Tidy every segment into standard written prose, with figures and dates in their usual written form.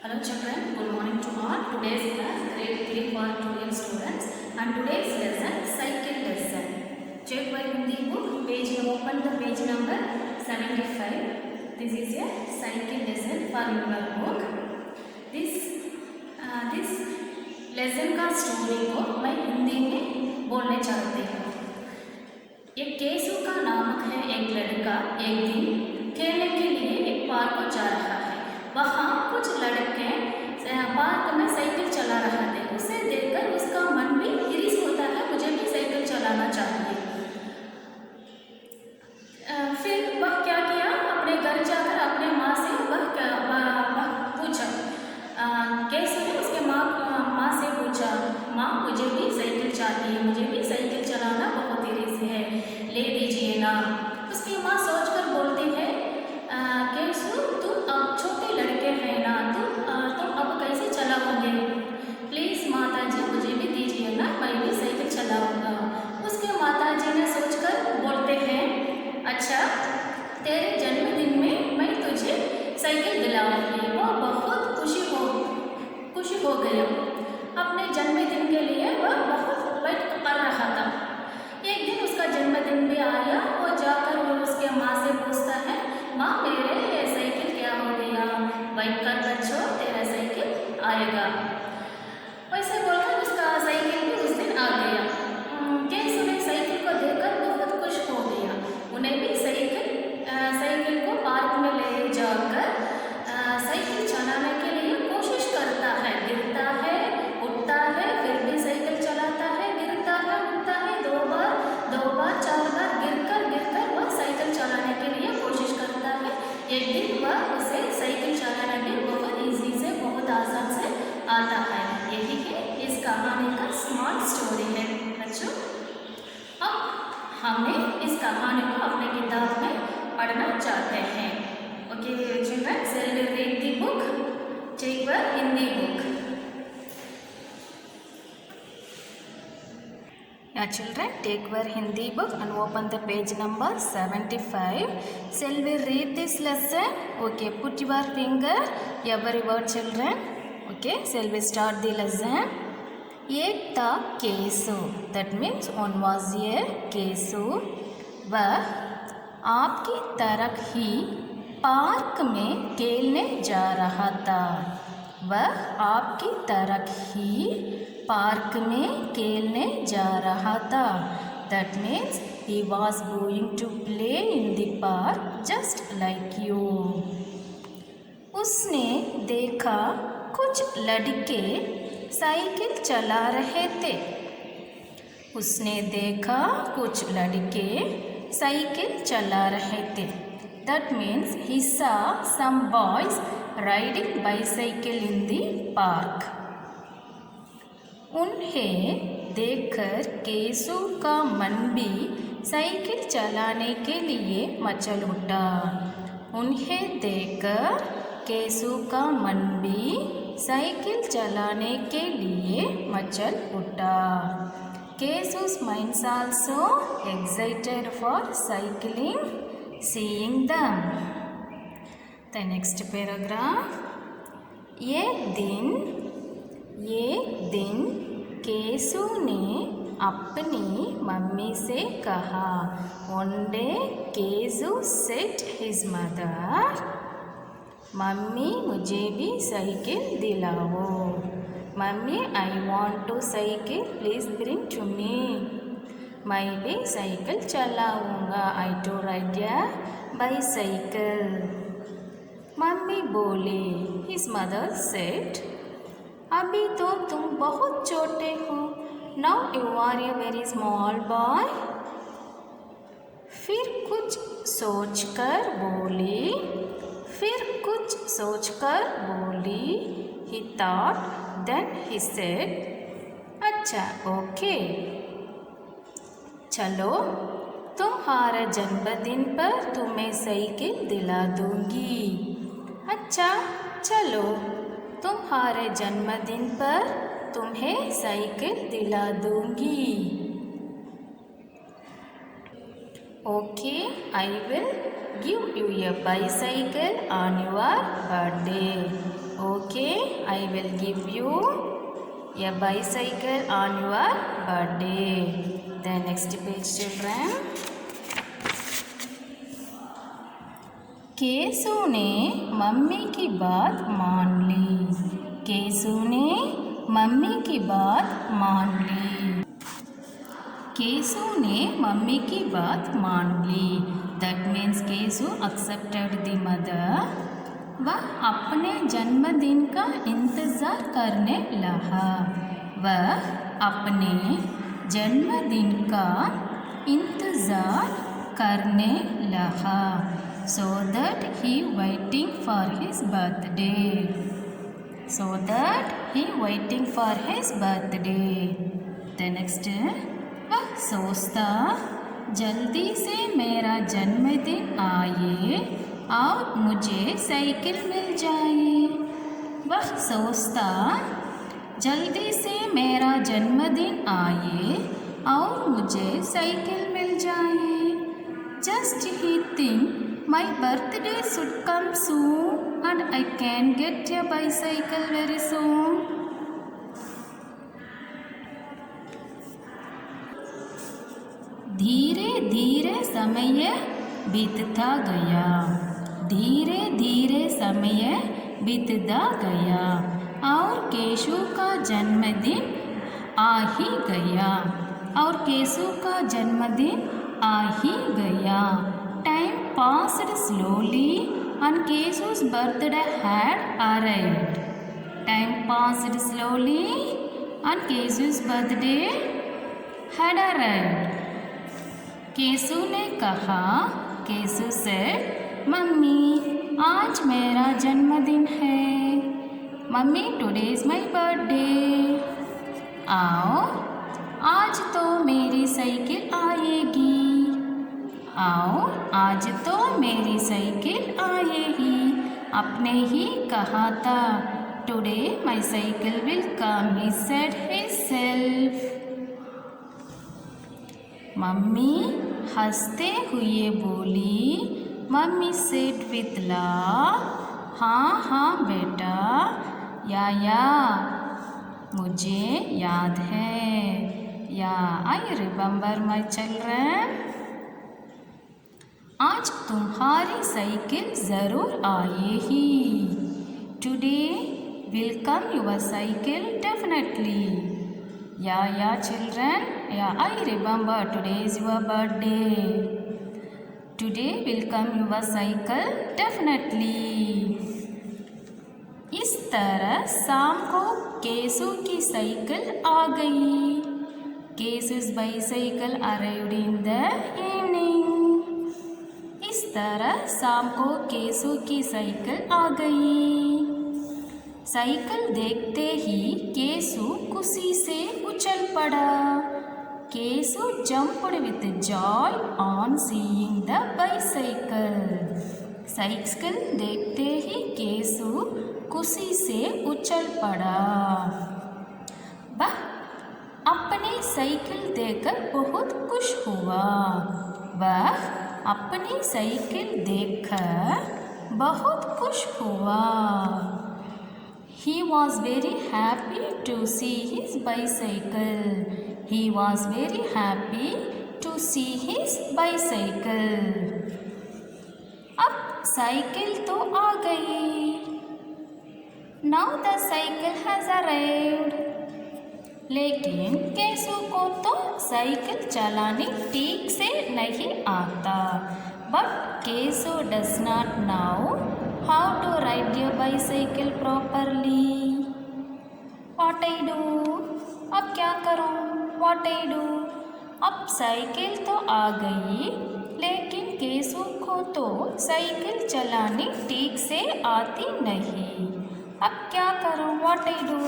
Hello children, good morning to all. Today's class grade 3 for 12 students and today's lesson cycle lesson. Check by in the book page, open the page number 75. This is a cycle lesson for your book. This lesson का story को मैं हिंदी में बोलने चाहती हूँ। एक केसु का नामक है एक लड़का एक दिन खेलने के लिए एक पार्क को जा रहा है। वहाँ कुछ लड़के पार्क में साइकिल चला रहे थे। उसे देखकर उसका मन भी हिरिस होता है, मुझे भी साइकिल चलाना चाहिए। फिर वह क्या किया, अपने घर जाकर अपने माँ से वह पूछा। कैसे ने उसके माँ से पूछा, माँ मुझे भी साइकिल चाहिए, मुझे भी साइकिल चलाना बहुत हिरिस है, ले दीजिए ना। उसकी माँ सोचकर बोलती है, कैसु तुम अब छोटे लड़के हैं ना, तुम अब कैसे चलाओगे, प्लीज़ माता जी मुझे भी दीजिए ना, मैं भी साइकिल चलाऊंगा। उसके माता जी ने सोचकर बोलते हैं, अच्छा तेरे जन्मदिन में मैं तुझे साइकिल दिलाऊंगी। वो बहुत खुशी हो गया। अपने जन्मदिन के लिए वह बहुत वेट कर रहा था। एक दिन उसका जन्मदिन भी आया। वो जाकर वो उसके माँ से पूछता है, माँ मेरे साइकिल क्या हो गया, वेट कर बच्चों तेरा साइकिल आएगा। वैसे बोलकर उसका साइकिल भी उस दिन आ गया। केस उन्हें साइकिल को देखकर बहुत खुश हो गया। उन्हें भी साइकिल को पार्क में ले जाकर साइकिल चलाने के लिए कोशिश करता है। गिरता है, उठता है, फिर भी साइकिल चलाता है, गिरता है, उठता है, दो बार 4 बार गिरकर वह साइकिल चलाने के लिए कोशिश करता है। एक दिन वह उसे साइकिल चलाने में बहुत ईजी से, बहुत आसान से आता है। यही है इस कहानी का स्मॉल स्टोरी है बच्चों। अब हमें इस कहानी को अपने किताब में पढ़ना चाहते हैं। Okay children, shall we read the book? Take the Hindi book. Yeah children, take your Hindi book and open the page number 75. Shall we read this lesson? Okay, put your finger every word children. Okay, shall we start the lesson? एक था केसु, that means one was a केसु। वह आपकी तरह ही park में खेलने जा रहा था। वह आपकी तरह ही पार्क में खेलने जा रहा था। That means he was going to play in the park just like you. उसने देखा कुछ लड़के साइकिल चला रहे थे। उसने देखा कुछ लड़के साइकिल चला रहे थे। That means he saw some boys riding bicycle in the park. उन्हें देखकर केसु का मन भी साइकिल चलाने के लिए मचल उठा। उन्हें देखकर केसु का मन भी साइकिल चलाने के लिए मचल उठा। Kesu's mind also excited for cycling, seeing them. The next paragraph. एक दिन केसु ने अपनी मम्मी से कहा। One day Keshu said his mother, mummy मुझे भी साइकिल दिलाओ। Mummy I want to cycle, please bring to me. मैं भी साइकिल चलाऊँगा, I too ride a bicycle. मम्मी बोली, हिज मदर सेड, अभी तो तुम बहुत छोटे हो, now you are a very small boy. फिर कुछ सोचकर बोली, he thought, then he said, अच्छा ओके, चलो तुम्हारे जन्मदिन पर तुम्हें साइकिल दिला दूंगी। अच्छा चलो तुम्हारे जन्मदिन पर तुम्हें साइकिल दिला दूंगी। Okay, I will give U A bicycle on your birthday. Okay, I will give you a bicycle on your birthday. The next page, children. केसु ने मम्मी की बात मान ली. केसु ने मम्मी की बात मान ली. केसु ने मम्मी की बात मान ली. That means cashew accepted the mother. वह अपने जन्मदिन का इंतज़ार करने लगा. वह अपने जन्मदिन का इंतज़ार करने लगा. So that he waiting for his birthday. So that he waiting for his birthday. The next, वह सोचता जल्दी से मेरा जन्मदिन आए और मुझे साइकिल मिल जाए. वह सोचता जल्दी से मेरा जन्मदिन आए और मुझे साइकिल मिल जाए. Just he think my birthday should come soon and I can get a bicycle very soon. धीरे धीरे समय बीतता गया. धीरे धीरे समय बीतता गया और केशु का जन्मदिन आ ही गया. और केशु का जन्मदिन आ ही गया. Time passed slowly and Keshu's birthday had arrived. Time passed slowly and Keshu's birthday had arrived. Keshu ने कहा, केशु said, मम्मी आज मेरा जन्मदिन है. Mummy today is my birthday. आओ आज तो मेरी साइकिल आएगी. आओ आज तो मेरी साइकिल आएगी. आपने ही कहा था. Today my cycle will come, he said himself. Mummy हंसते हुए बोली. मम्मी सेड विथ लव, हाँ हाँ बेटा, या मुझे याद है. या आई रिमेंबर माई चिल्ड्रन. आज तुम्हारी साइकिल ज़रूर आएगी. Today will come your cycle definitely. Yeah children, yeah I remember today is your birthday. Today will come your cycle definitely. इस तरह शाम को केशु की साइकिल आ गई. Keshu's bicycle arrived in the evening. इस तरह शाम को केशु की साइकिल आ गई. साइकिल देखते ही केशु खुशी से उछल पड़ा. Keshu jumped with joy on seeing the bicycle. Cycle देखते ही केशु खुशी से उछल पड़ा. वह अपनी साइकिल देखकर बहुत खुश हुआ. वह अपनी साइकिल देखकर बहुत खुश हुआ. He was very happy to see his bicycle. He was very happy to see his bicycle. अब साइकिल तो आ गई. Now the cycle has arrived. लेकिन केशु को तो साइकिल चलाने ठीक से नहीं आता. But Keshu does not know how to ride a bicycle properly. What I do? अब क्या करूँ? What I do? अब साइकिल तो आ गई, लेकिन केशु को तो साइकिल चलानी ठीक से आती नहीं. अब क्या करूँ? What I do?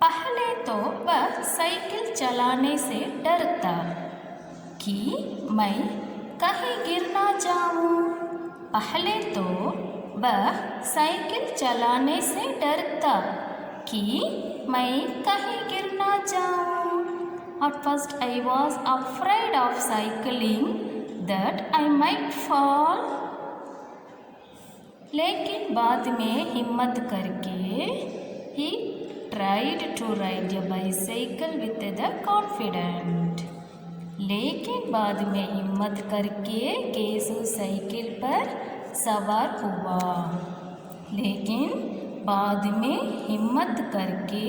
पहले तो वह साइकिल चलाने से डरता कि मैं कहीं गिर ना जाऊं. पहले तो वह साइकिल चलाने से डरता कि मैं कहीं गिर ना जाऊं. At first I was afraid of cycling that I might fall. लेकिन बाद में हिम्मत करके he tried to ride a bicycle with the confident. लेकिन बाद में हिम्मत करके केसु साइकिल पर सवार हुआ. लेकिन बाद में हिम्मत करके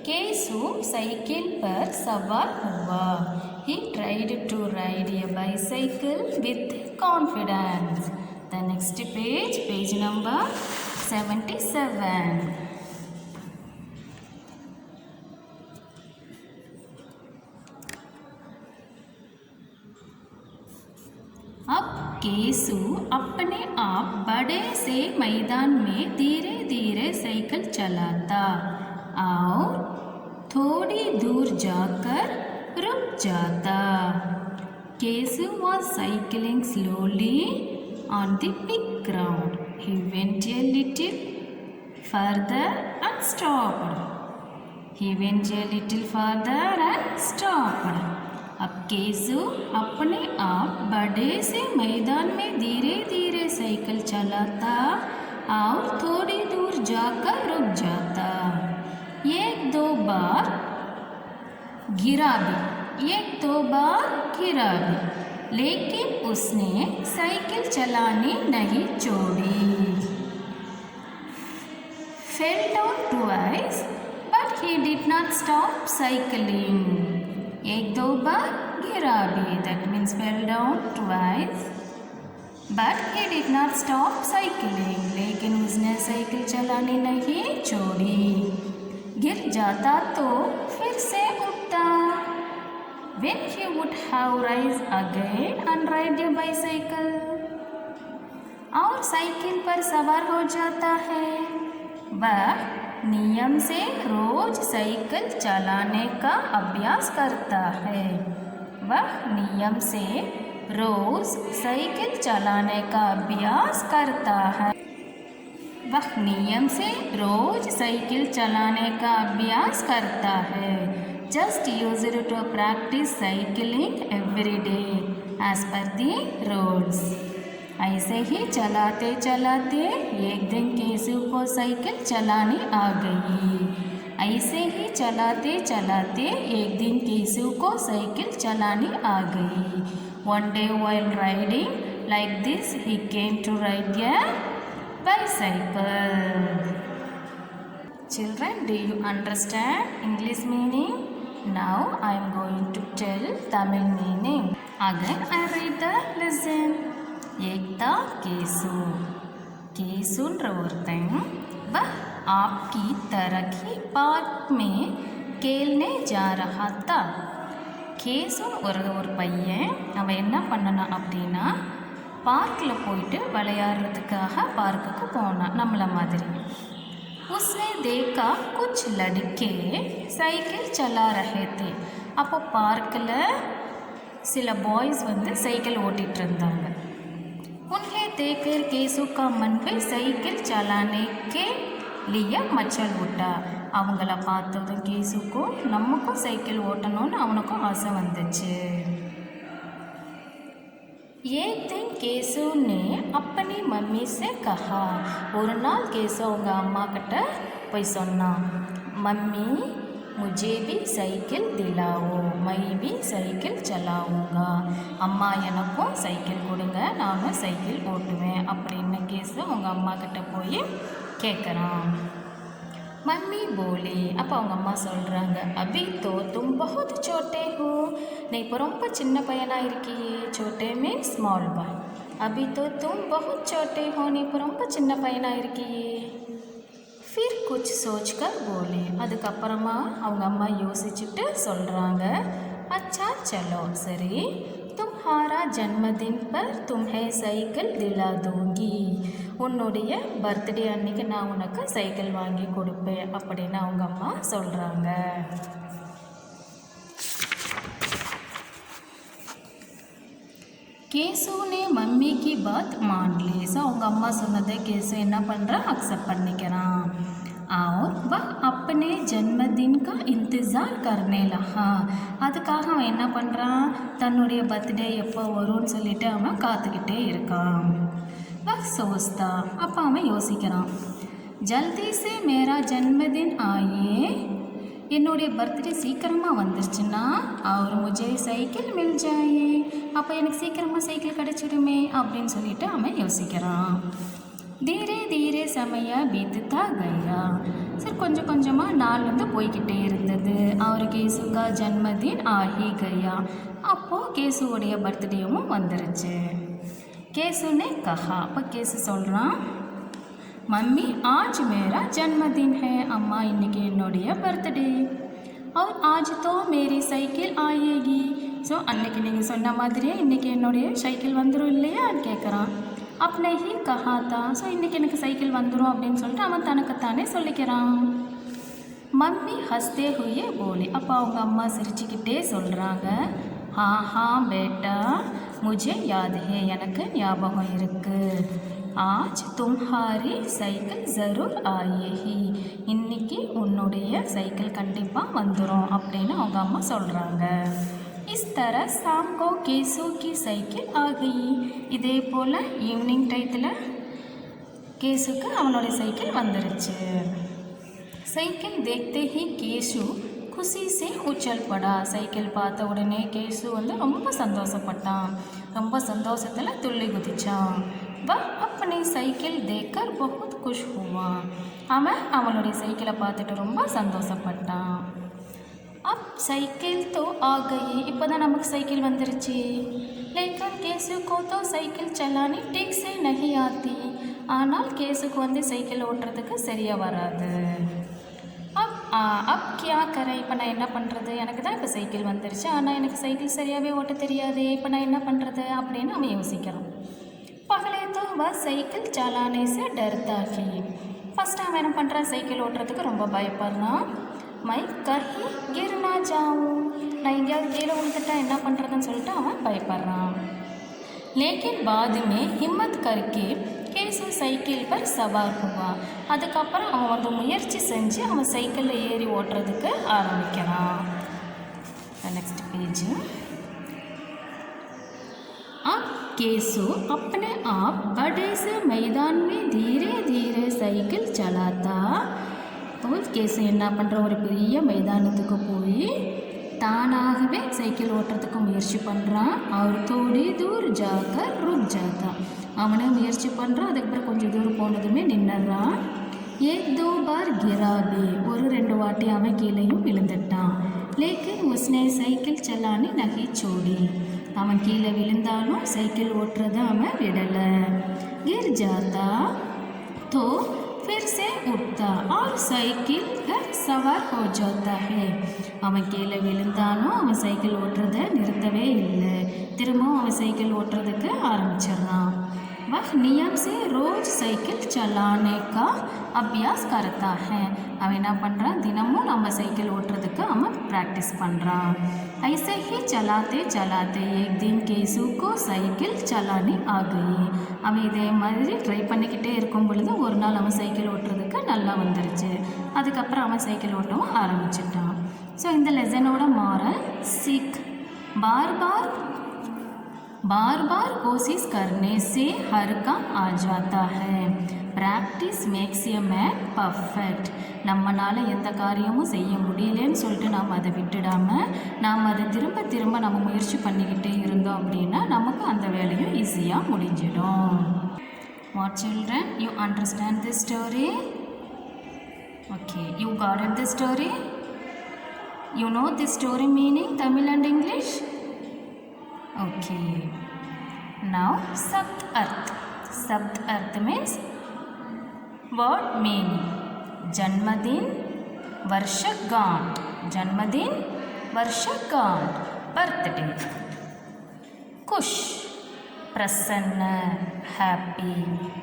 केसु साइकिल पर सवार हुआ. He tried to ride a bicycle with confidence. The next page, page number 77. अब केसु अपने आप बड़े से मैदान में धीरे धीरे साइकिल चलाता और थोड़ी दूर जाकर रुक जाता. केसु was cycling slowly on the big ground. He went a little further and stopped. He went a little further and stopped. अब केसु अपने आप बड़े से मैदान में धीरे धीरे साइकिल चलाता और थोड़ी दूर जाकर रुक जाता. एक दो बार गिरा भी, लेकिन उसने साइकिल चलानी नहीं छोड़ी. Fell down twice, but he did not stop cycling. एक दो बार गिरा भी, that means fell down twice, but he did not stop cycling. लेकिन उसने साइकिल चलानी नहीं छोड़ी. गिर जाता तो फिर से उठता. When he would have rise again and ride a bicycle. और साइकिल पर सवार हो जाता है. वह नियम से रोज साइकिल चलाने का अभ्यास करता है. वह नियम से रोज साइकिल चलाने का अभ्यास करता है. वह नियम से रोज साइकिल चलाने का अभ्यास करता है. Just used to practice cycling every day as per the rules. ऐसे ही चलाते चलाते एक दिन केसु को साइकिल चलानी आ गई. ऐसे ही चलाते चलाते एक दिन केसु को साइकिल चलानी आ गई. One day while riding like this, he came to ride a bicycle. Children, do you understand English meaning? Now I am going to tell Tamil meaning. Again I read the lesson. एकता केसु. केसुன்ற ஒருத்தன் वह आपकी तरह ही park में खेलने जा रहा था. கேசுன்னு ஒரு பையன் அவன் என்ன பண்ணனான் அப்படின்னா பார்க்கில் போயிட்டு விளையாடுறதுக்காக பார்க்குக்கு போனான் நம்மளை மாதிரி. उसने देखा कुछ लड़के साइकिल चला रहे थे. அப்போ பார்க்கில் சில பாய்ஸ் வந்து சைக்கிள் ஓட்டிகிட்டு இருந்தாங்க. उन्हें देखकर केसु का मन पे साइकिल चलाने के लिए मचल उठा. அவங்கள பார்த்ததும் கேசுக்கும் நமக்கும் சைக்கிள் ஓட்டணும்னு அவனுக்கும் ஆசை வந்துச்சு. एक दिन केसु ने अपनी मम्मी से कहा. ஒரு நாள் கேசு அவங்க அம்மா கிட்ட போய் சொன்னான். मम्मी मुझे भी साइकिल दिलाओ, मैं भी साइकिल चलाऊँगा. அம்மா எனக்கும் சைக்கிள் கொடுங்க, நானும் சைக்கிள் ஓட்டுவேன் அப்படின்னு கேசு அவங்க அம்மா கிட்ட போய் கேட்குறான். मम्मी बोली. அப்போ அவங்க அம்மா சொல்கிறாங்க, अभी तो तुम बहुत छोटे हो. நீ இப்போ ரொம்ப சின்ன பையனாக இருக்கியே. छोटे मीन्स स्मॉल बॉय. अभी तो तुम बहुत छोटे हो. நீ இப்போ ரொம்ப சின்ன பையனாக இருக்கியே. फिर कुछ सोच कर बोले. அதுக்கப்புறமா அவங்க அம்மா யோசிச்சுட்டு சொல்கிறாங்க, अच्छा चलो சரி, तुम्हारा जन्मदिन पर तुम्हें साइकिल दिला दूँगी. உன்னுடைய பர்த்டே அன்னைக்கு நான் உனக்கு சைக்கிள் வாங்கி கொடுப்பேன் அப்படின்னு அவங்க அம்மா சொல்கிறாங்க. கேசு ने मम्मी की बात मान ली. ஸோ அவங்க அம்மா சொன்னதை கேசு என்ன பண்ணுறான், அக்செப்ட் பண்ணிக்கிறான். और वह अपने जन्मदिन का इंतज़ार करने लगा. அதுக்காக அவன் என்ன பண்ணுறான், தன்னுடைய பர்த்டே எப்போ வரும்னு சொல்லிட்டு அவன் காத்துக்கிட்டே இருக்கான். वह सोचता, அப்போ அவன் யோசிக்கிறான், ஜல்தி से मेरा जन्मदिन आए, என்னுடைய பர்த்டே சீக்கிரமாக வந்துருச்சுன்னா அவர் முஜே சைக்கிள் மில் ஜாயே, அப்போ எனக்கு சீக்கிரமாக சைக்கிள் கிடச்சிடுமே அப்படின்னு சொல்லிட்டு அவன் யோசிக்கிறான். தீரே தீரே சமய பீத்துத்தா கயா. சரி கொஞ்சம் கொஞ்சமாக நாள் வந்து போய்கிட்டே இருந்தது. அவர் கேசுக்கா ஜன்மதின் ஆகி கயா. அப்போது கேசுவோடைய பர்த்டேவும் வந்துருச்சு. கேசுனே கஹா, அப்போ கேசு சொல்கிறான், मम्मी आज मेरा जन्मदिन है, अम्मा इनके என்னுடைய பர்த்டே. और आज तो मेरी साइकिल आएगी. ஸோ அன்னைக்கு நீங்கள் சொன்ன மாதிரியே இன்றைக்கி என்னுடைய சைக்கிள் வந்துடும் இல்லையான்னு கேட்குறான். अपने ही कहा था. ஸோ இன்றைக்கி எனக்கு சைக்கிள் வந்துடும் அப்படின்னு சொல்லிட்டு அவன் தனக்குத்தானே சொல்லிக்கிறான். மம்மி ஹஸ்தே ஹுயே போலி. அப்போ அவங்க அம்மா சிரிச்சுக்கிட்டே சொல்கிறாங்க, ஹா ஹா பேட்டா முझे யாத் ஹே, எனக்கு ஞாபகம் இருக்குது. आज तुम्हारी साइकिल ज़रूर आएगी, இன்னைக்கு உன்னுடைய சைக்கிள் கண்டிப்பாக வந்துடும் அப்படின்னு அவங்க அம்மா சொல்கிறாங்க. இஸ் தர शाम को केसू की साइकिल आ गई. இதே போல் ஈவினிங் டயத்தில் கேசுக்கு அவனுடைய சைக்கிள் வந்துருச்சு. சைக்கிள் देखते ही கேசு खुशी से उछल पड़ा. சைக்கிள் பார்த்த உடனே கேசு வந்து ரொம்ப சந்தோஷப்பட்டான். ரொம்ப சந்தோஷத்தில் துள்ளி குதிச்சான். वह अपनी साइकिल देखकर बहुत खुश हुआ. அவன் அவனுடைய சைக்கிளை பார்த்துட்டு ரொம்ப சந்தோஷப்பட்டான். अब साइकिल तो आ गई, இப்போ தான் நமக்கு சைக்கிள் வந்துருச்சு. लेकिन கேசு को तो साइकिल चलानी ठीक से नहीं आती. ஆனால் கேசுக்கு வந்து சைக்கிள் ஓட்டுறதுக்கு சரியாக வராது. அப் கியா கரை, இப்போ நான் என்ன பண்ணுறது, எனக்கு தான் இப்போ சைக்கிள் வந்துருச்சு, ஆனால் எனக்கு சைக்கிள் சரியாகவே ஓட்ட தெரியாது, இப்போ நான் என்ன பண்ணுறது அப்படின்னு அவன் யோசிக்கிறான். பகலே तो वह சைக்கிள் चलाने से डरता ही. ஃபஸ்ட்டு அவன் என்ன பண்ணுறான், சைக்கிள் ஓட்டுறதுக்கு ரொம்ப பயப்படுறான். மை கஹி கிர் ना जाऊं, நான் எங்கேயாவது கீழே விழுந்துட்டா என்ன பண்ணுறதுன்னு சொல்லிட்டு அவன் பயப்படுறான். लेकिन बाद में हिम्मत करके கேசு சைக்கிள் பர் சவார் हुआ. அதுக்கப்புறம் அவன் வந்து முயற்சி செஞ்சு அவன் சைக்கிளில் ஏறி ஓட்டுறதுக்கு ஆரம்பிக்கிறான். Next page. अब केसु अपने आप बड़े से मैदान में धीरे धीरे साइकिल चलाता. तो केसु என்ன பண்ணுற, ஒரு பெரிய மைதானத்துக்கு போய் தானாகவே சைக்கிள் ஓட்டுறதுக்கு முயற்சி பண்ணுறான். அவர் தோடி தூர் ஜாக்கர் ருக் ஜாத்தா. அவனே முயற்சி பண்ணுறான். அதுக்கப்புறம் கொஞ்சம் தூரம் போனதுமே நின்னுறான். ஏக் தோ பார் கிராபி, ஒரு 2 வாட்டி அவன் கீழேயும் விழுந்துட்டான். லேக்கின் உஸ்னே சைக்கிள் சலானி நகி சோடி. அவன் கீழே விழுந்தாலும் சைக்கிள் ஓட்டுறதை அவன் விடலை. கிர் ஜாத்தா तो फिर से उठता और साइकिल पर सवार हो जाता है. அவன் கீழே விழுந்தாலும் அவன் சைக்கிள் ஓட்டுறதை நிறுத்தவே இல்லை. திரும்பவும் அவன் சைக்கிள் ஓட்டுறதுக்கு ஆரம்பிச்சிடுறான். वह नियम से रोज साइकिल चलाने का अभ्यास करता है. அவன் என்ன பண்ணுறான், தினமும் நம்ம சைக்கிள் ஓட்டுறதுக்கு அவன் ப்ராக்டிஸ் பண்ணுறான். ऐसे ही चलाते चलाते एक दिन केसु को साइकिल चलानी आ गई. அவன் இதே மாதிரி ட்ரை பண்ணிக்கிட்டே இருக்கும் பொழுது ஒரு நாள் அவன் சைக்கிள் ஓட்டுறதுக்கு நல்லா வந்துருச்சு. அதுக்கப்புறம் அவன் சைக்கிள் ஓட்டவும் ஆரம்பிச்சிட்டான். ஸோ இந்த லெசனோட மாரல், सीख बार बार कोशिश करने से हर काम आ जाता है. Practice makes a man perfect. நம்மளால் எந்த காரியமும் செய்ய முடியலன்னு சொல்லிட்டு நாம் அதை விட்டுடாமல் நாம் அதை திரும்ப திரும்ப நம்ம முயற்சி பண்ணிக்கிட்டே இருந்தோம் அப்படின்னா நமக்கு அந்த வேலையும் ஈஸியாக முடிஞ்சிடும். What children, you understand this story? Okay, you got it the story? You know the story meaning Tamil and English? Okay. Now Sabt Arth. Sabt Arth means word meaning. Janmadin, Varshagant. Janmadin, Varshagant. Birthday. Kush, Prasanna, happy.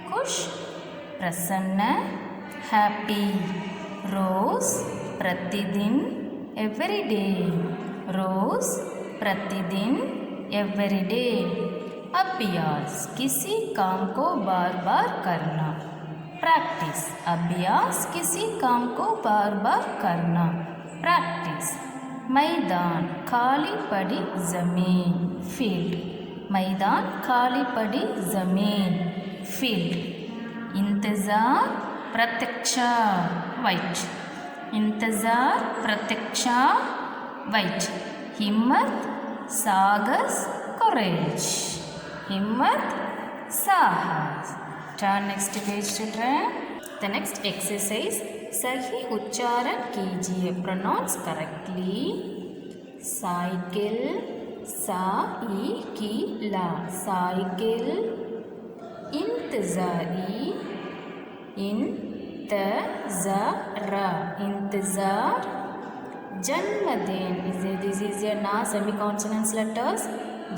Kush, Prasanna, happy. Rose, Pratidin, every day. Rose, Pratidin, every day. अभ्यास, किसी काम को बार बार करना. Practice, अभ्यास, किसी काम को बार बार करना, प्रैक्टिस। मैदान, खाली पड़ी ज़मीन, फील्ड, मैदान, खाली पड़ी ज़मीन, फील्ड। इंतज़ार, प्रतीक्षा, वेट, इंतज़ार, प्रतीक्षा, वेट। हिम्मत, साहस, courage, हिम्मत, साहस। Turn next page children. The next exercise, सही उच्चारण कीजिए, pronounce correctly. साइकिल, साइकिला, साइकिल। इंतज़ारी, इंतज़ारा, इंतज़ार। जन्मदिन, this is your na semi consonants letters,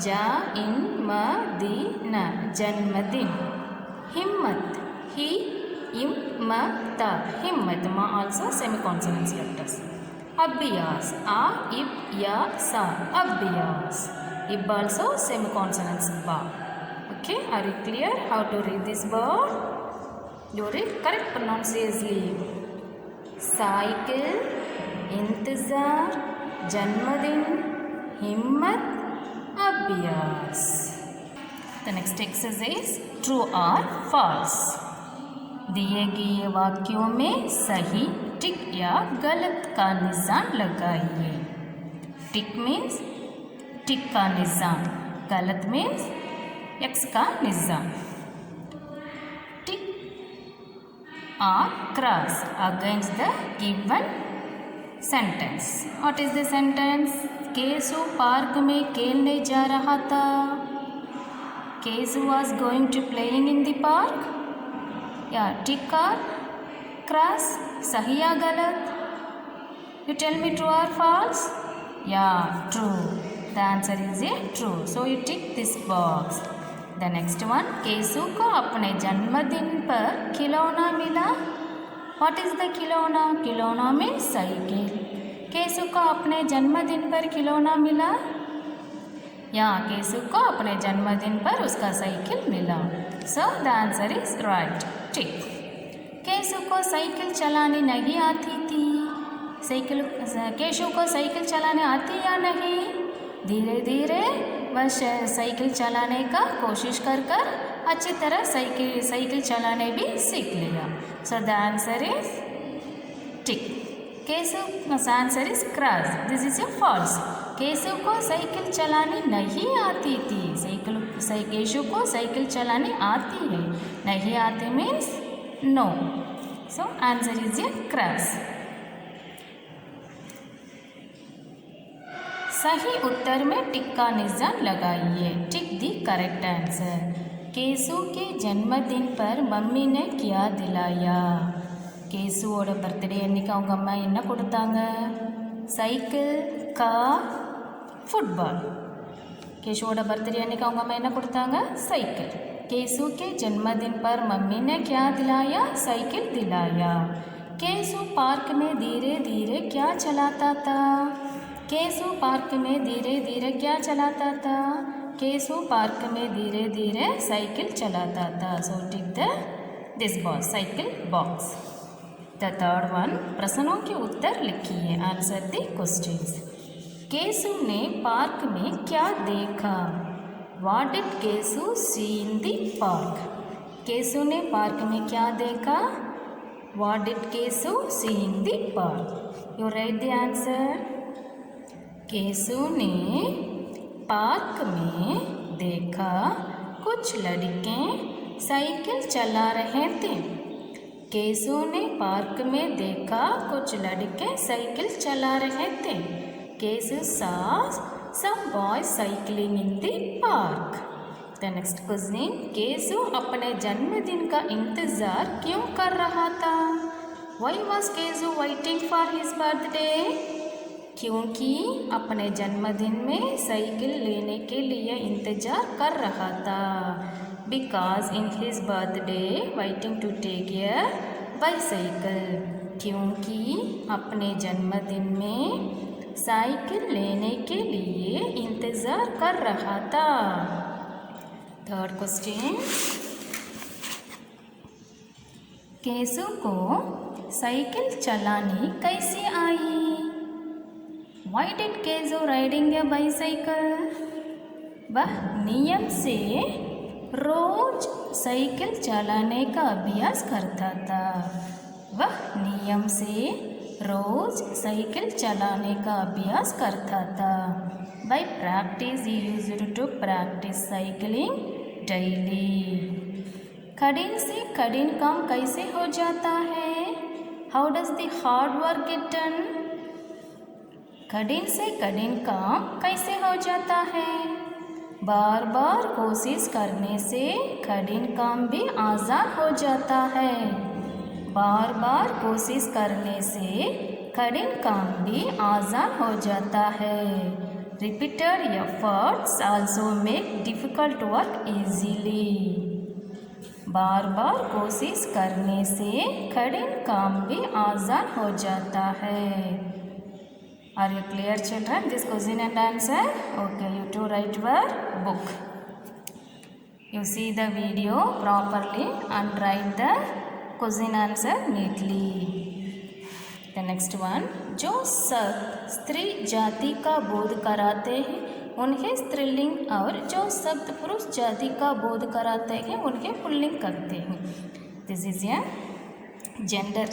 ja in ma di na, जन्मदिन। हिम्मत, ही इम म त, हिम्मत, ma also semi consonants letters। अभ्यास, आ इब या सा, अभ्यास, इब also semi consonants ba। Okay, are you clear how to read this word? You read correct pronunciation। Cycle, इंतज़ार, जन्मदिन, हिम्मत, अभ्यास। The next exercise, true or false। दिए गए वाक्यों में सही टिक या गलत का निशान लगाइए। टिक मीन्स टिक का निशान, गलत मीन्स एक्स का निशान। टिक or cross against the given sentence. What is the sentence? Cashew park में खेलने जा रहा था। केसु was going to playing in the park. Yeah, tick or cross, सही या गलत? You tell me true or false? Yeah, true. The answer is a true. So you tick this box. The next one, केसु को अपने जन्मदिन पर खिलौना मिला। What is the खिलौना? खिलौना means साइकिल। केसु को अपने जन्मदिन पर खिलौना मिला। या केसु को अपने जन्मदिन पर उसका साइकिल मिला। So the answer is right. Tick. केसु को साइकिल चलानी नहीं आती थी। केशु को साइकिल चलाने आती या नहीं? धीरे धीरे वह साइकिल चलाने का कोशिश कर अच्छी तरह साइकिल चलाने भी सीख लिया। So the answer is tick. Keshu answer is cross. This is a false. Keshu को साइकिल चलानी नहीं आती थी। केशु को साइकिल चलानी आती है। नहीं आती means no. So answer is a cross. सही उत्तर में टिक का निशान लगाइए। Tick the correct answer. Keshu के जन्मदिन पर मम्मी ने क्या दिलाया? கேசுவோட பர்த்டே அன்றைக்கி அவங்க அம்மா என்ன கொடுத்தாங்க? Cycle, car, football. கேசுவோட பர்த்டே அன்றைக்கி அவங்க அம்மா என்ன கொடுத்தாங்க? சைக்கிள்। केसु के जन्मदिन पर मम्मी ने क्या दिलाया? साइकिल दिलाया। केसु पार्क में धीरे धीरे क्या चलाता था? केसु पार्क में धीरे धीरे क्या चलाता था? केसु पार्क में धीरे धीरे साइकिल चलाता था। So tick the this box, cycle box. The third one, प्रश्नों के उत्तर लिखिए। Answer the questions. केसु ने पार्क में क्या देखा? What did cashew see in the park? केसु ने पार्क में क्या देखा? What did cashew see in the park? You write the answer. केसु ने पार्क में देखा कुछ लड़के साइकिल चला रहे थे। केसु ने पार्क में देखा कुछ लड़के साइकिल चला रहे थे। केसु saw some boys cycling in the park. The next question, केसु अपने जन्मदिन का इंतज़ार क्यों कर रहा था? Why was cashew waiting for his birthday? क्योंकि अपने जन्मदिन में साइकिल लेने के लिए इंतज़ार कर रहा था। Because in his birthday waiting to take a bicycle. क्योंकि अपने जन्मदिन में साइकिल लेने के लिए इंतज़ार कर रहा था। थर्ड क्वेश्चन, केसु को साइकिल चलानी कैसे आई? Why did cashew riding A bicycle? वह नियम से रोज साइकिल चलाने का अभ्यास करता था। वह नियम से रोज साइकिल चलाने का अभ्यास करता था। By practice he used to practice cycling daily. कठिन से कठिन काम कैसे हो जाता है? How does the hard work get done? कठिन से कठिन काम कैसे हो जाता है? बार बार कोशिश करने से कठिन काम भी आसान हो जाता है। बार बार कोशिश करने से कठिन काम भी आसान हो जाता है। Repeated efforts also make difficult work easily. बार बार कोशिश करने से कठिन काम भी आसान हो जाता है। Are you clear, children? This question and answer? Okay, you to write your book. You see the video properly and write the question answer neatly. The next one, जो शब्द स्त्री जाति का बोध कराते हैं उन्हें स्त्रीलिंग और जो शब्द पुरुष जाति का बोध कराते हैं उन्हें पुल्लिंग करते हैं। This is a gender.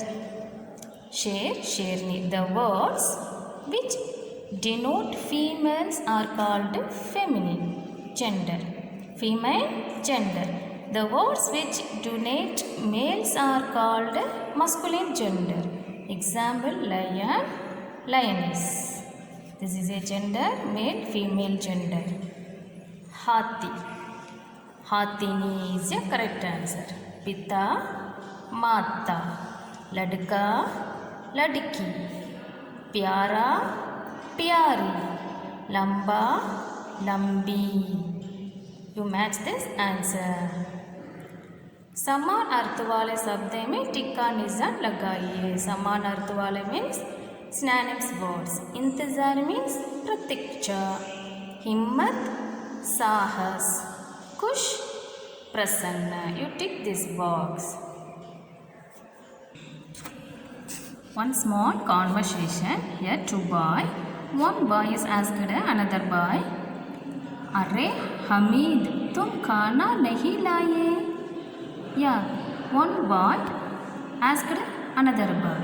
शेर, शेरनी। The words which denote females are called feminine gender. Female gender. The words which denote males are called masculine gender. Example, lion, lioness. This is a gender, male, female gender. Hathi. Hathini is a correct answer. Pita, Mata. Ladka, Ladki. प्यारा, प्यारी। लंबा, लंबी। You match this answer. समान अर्थ वाले शब्द में टिक्का निशान लगाइए। समान अर्थ वाले मीन्स सिनोनिम्स वर्ड्स। इंतजार मीन्स प्रतीक्षा। हिम्मत, साहस। खुश, प्रसन्न। You tick this box. One small conversation. Here two boy. One boy is asked another boy, अरे हमीद तुम खाना नहीं लाए? Yeah, one boy asked another boy.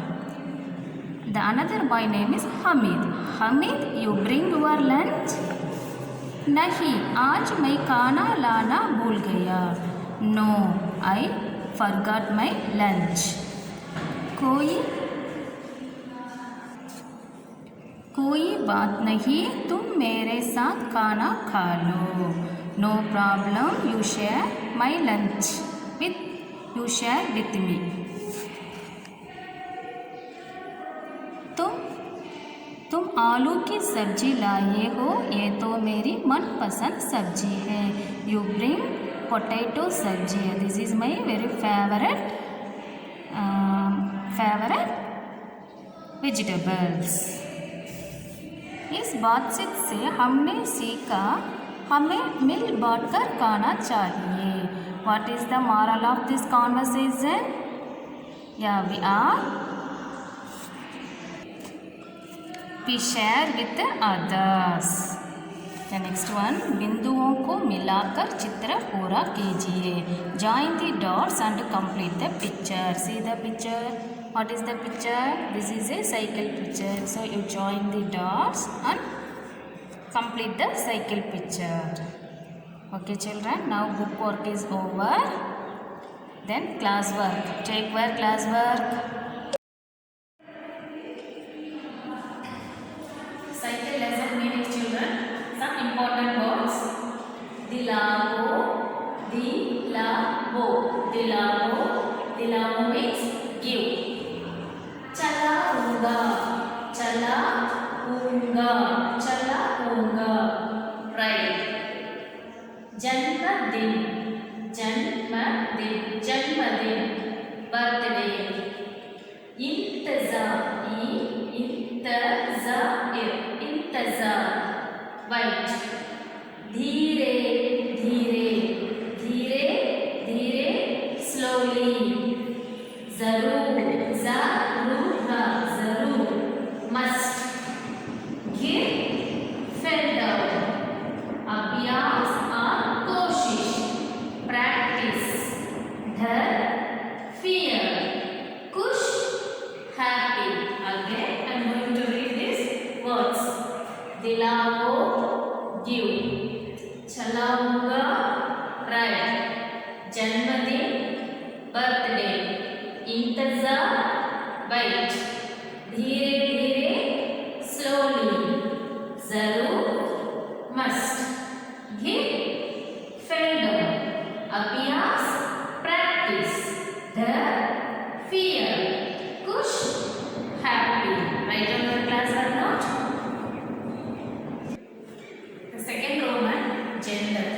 The another boy name is Hamid. Hamid, you bring your lunch? नहीं, आज मैं खाना लाना भूल गया. No, I forgot my lunch. कोई बात नहीं, तुम मेरे साथ खाना खा लो. No problem, you share my lunch with me. तुम आलू की सब्जी लाए हो, ये तो मेरी मनपसंद सब्जी है. यू ब्रिंग पोटैटो सब्जी. This is my very favourite vegetables. इस बातचीत से हमने सीखा हमें मिल बांट कर खाना चाहिए. What is the moral of this conversation? Yeah we share with others. The next one, बिंदुओं को मिलाकर चित्र पूरा कीजिए. Join the dots and complete the picture. See the picture. What is the picture? This is a cycle picture. So you join the dots and complete the cycle picture. Okay children, now book work is over. Then class work. Take your class work. Cycle lesson meaning children. Some important words. Dilavo. Dilavo means give. चलाऊंगा. Right. जन्मदिन. Birthday. इंतजार. White. धीरे धीरे. Slowly. जरूर, जरूर, जरूर, must, give, fell down, अभ्यास और कोशिश, practice, डर, fear, खुश, happy. Again, I'm going to read these words. दिलाओ, give, चलाऊंगा, ride, जन्मदिन, बर्थडे, इंतजार, वेट, धीरे धीरे, स्लोली, जरूर, मस्ट, गिव, फेल डाउन, अभ्यास, प्रैक्टिस, डर, फियर, खुश, happy. Write down your class work note. The second Roman, gender.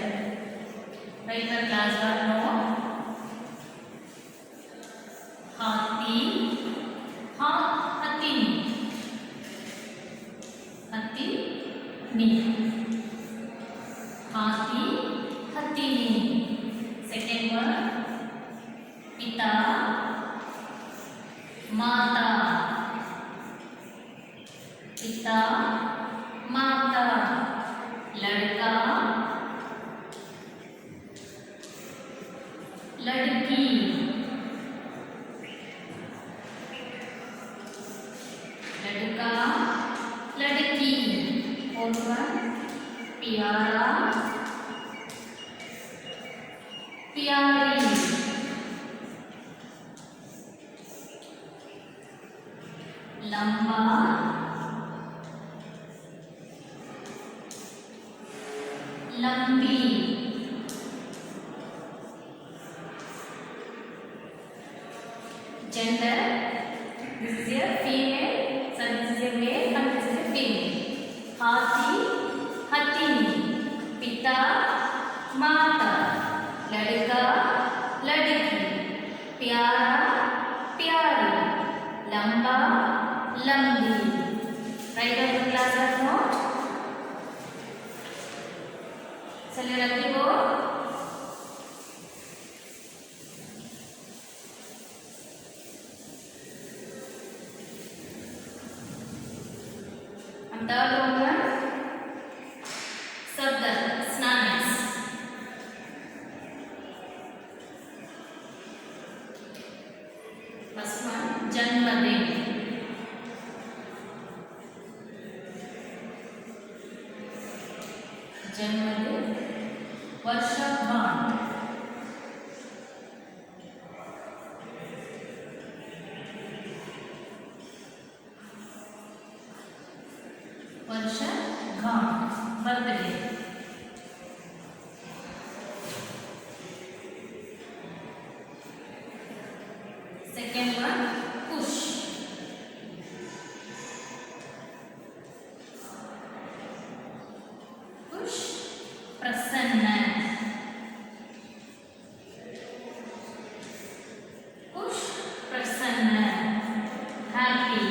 Write your class work note. हाथी, हथिनी, हथिनी, हाथी, हथिनी. Second one, पिता, माता, पिता, माता, लड़का, लड़की, लड़का, लड़की. और प्यारा, प्यारी, लंबा, लंबी, gender. This is a female, so this is a male and this is a female. हाथी, हथिनी, पिता, माता, लड़का, लड़की, प्यारा, प्यारी, लंबा, लंबी. Write down the class work note. चलिए रखी वो. Third one, शब्द synonyms. First one, जन्मदिन, जन्मदिन, वर्षगांठ, वर्षगांठ, बर्थडे. Second one, खुश, खुश, प्रसन्न, खुश, प्रसन्न, हैप्पी.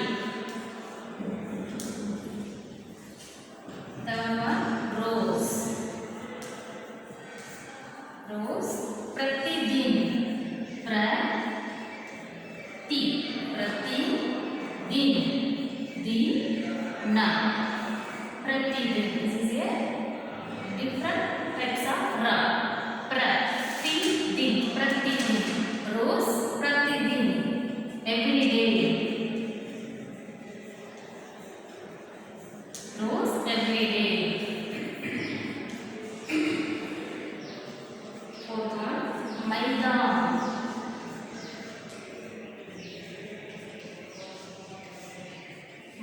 Third one, रोज, रोज, प्रतिदिन, प्रति, प्रतिदिन, दिन, प्रतिदिन. This is a different types of ra. प्रतिदिन, प्रतिदिन, रोज, प्रतिदिन, every day, रोज, every day. Fourth one, मैदान,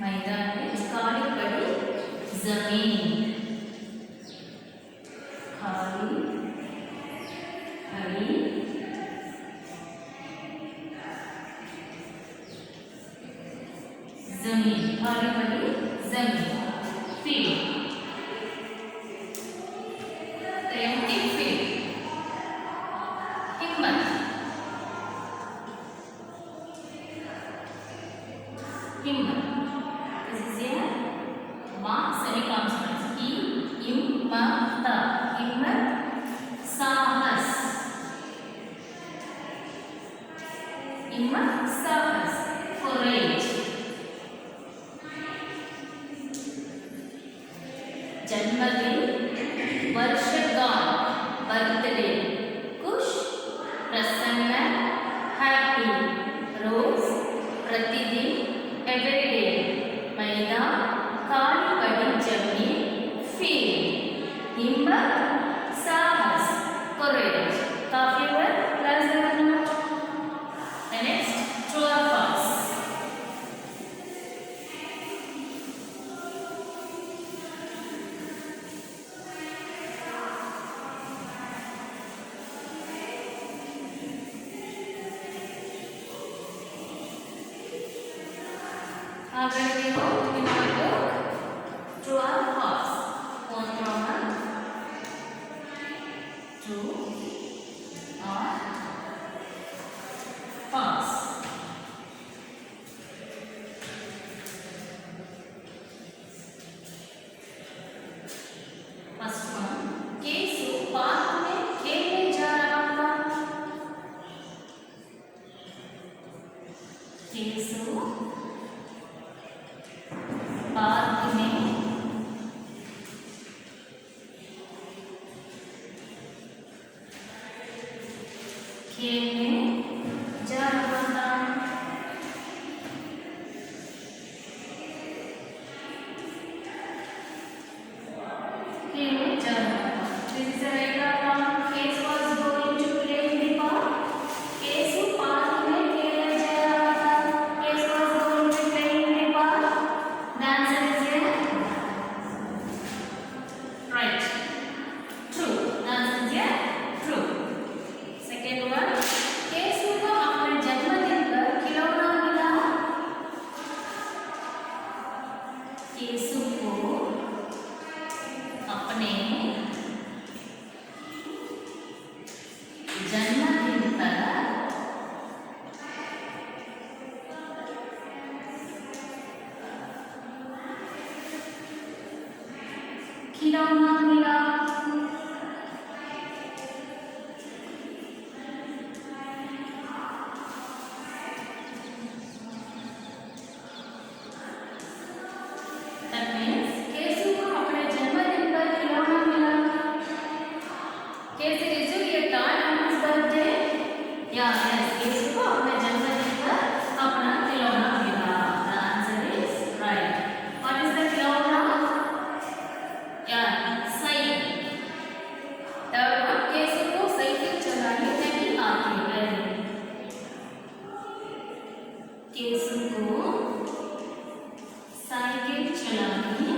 मैदान में खाली पड़ी जमीन, खाली पड़ी जमीन, खाली पड़ी जमीन. Field, empty field. हिम्मत, हिम्मत. This is a ma semi consonants. हिम्मत, हिम्मत, साहस, हिम्मत साहस courage जन्मदिन वर्षगांठ बर्थडे खुश प्रसन्न हैप्पी रोज प्रतिदिन एवरीडे मैदान खाली पड़ी जमीन फील्ड हिम्मत साहस courage काफी वर्ड क्लास करना नेक्स्ट ट्रू और फॉल्स आगे देखो ट्रू और फॉल्स कौन होगा ट्रू और फॉल्स फर्स्ट वन केसु पार्क में खेलने जा रहा था केसु पार्क में खेलने जा रहा था खेलने जा रहा था फिर से रहेगा Keshu was going to play in the park Keshu park में खेलने जा रहा था Keshu was going to play in the park the answer is here right true the answer is here true second one केसु को अपने जन्मदिन पर खिलौना मिला केसु को अपने जन्मदिन पर खिलौना मिला That means केसु को अपने जन्मदिन पर खिलौना मिला कैसे रिसीव ये टॉय ऑन हिज बर्थडे या यस केसु को अपने जन्मदिन पर अपना खिलौना मिला The answer is right What is the खिलौना या साइकिल थर्ड वन केसु को साइकिल चलानी नहीं आती है केसु को साइकिल चलानी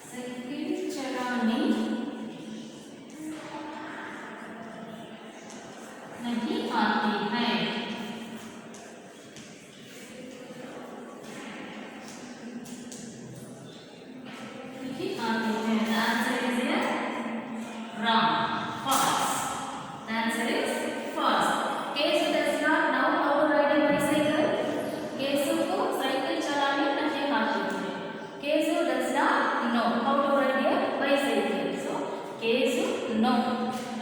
साइकिल चलानी नहीं आती है नहीं आती है The answer is here wrong false The answer is false cashew does not know how to ride a bicycle केसु को साइकिल चलानी नहीं आती है केसु does not know how to ride a bicycle so cashew know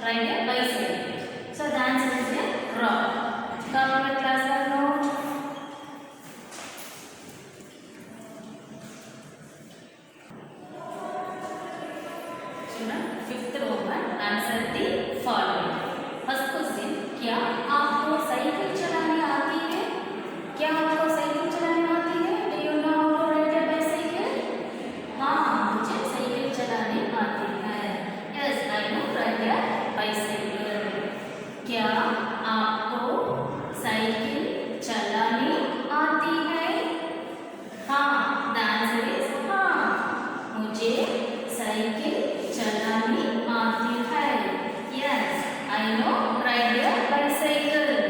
ride a bicycle so the answer is here wrong कब class का note fifth Roman answer the following first question क्या आपको cycle चलानी आती है क्या आपको साइकिल चलानी आती है do you know how to ride a bicycle हाँ मुझे साइकिल चलानी आती है yes I know ride a bicycle क्या आपको साइकिल चलानी आती है हाँ द आंसर इज हाँ मुझे साइकिल चलानी आती है yes I know ride a bicycle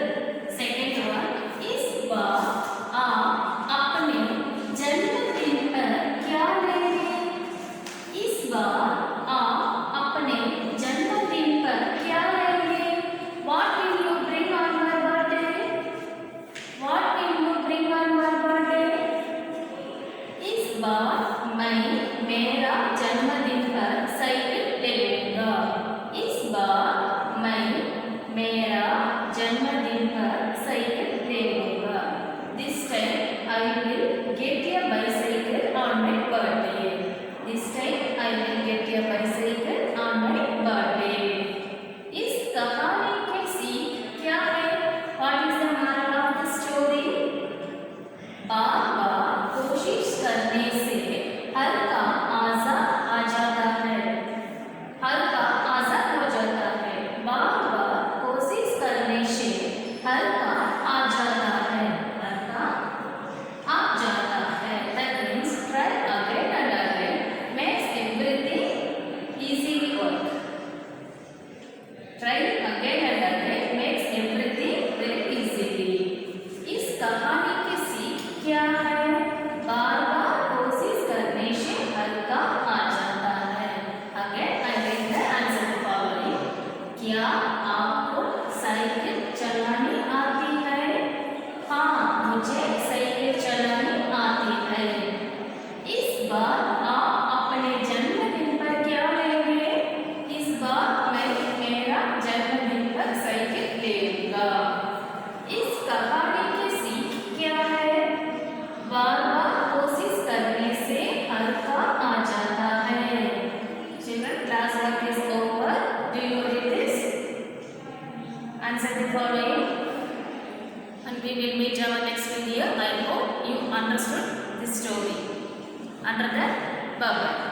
under the bubble.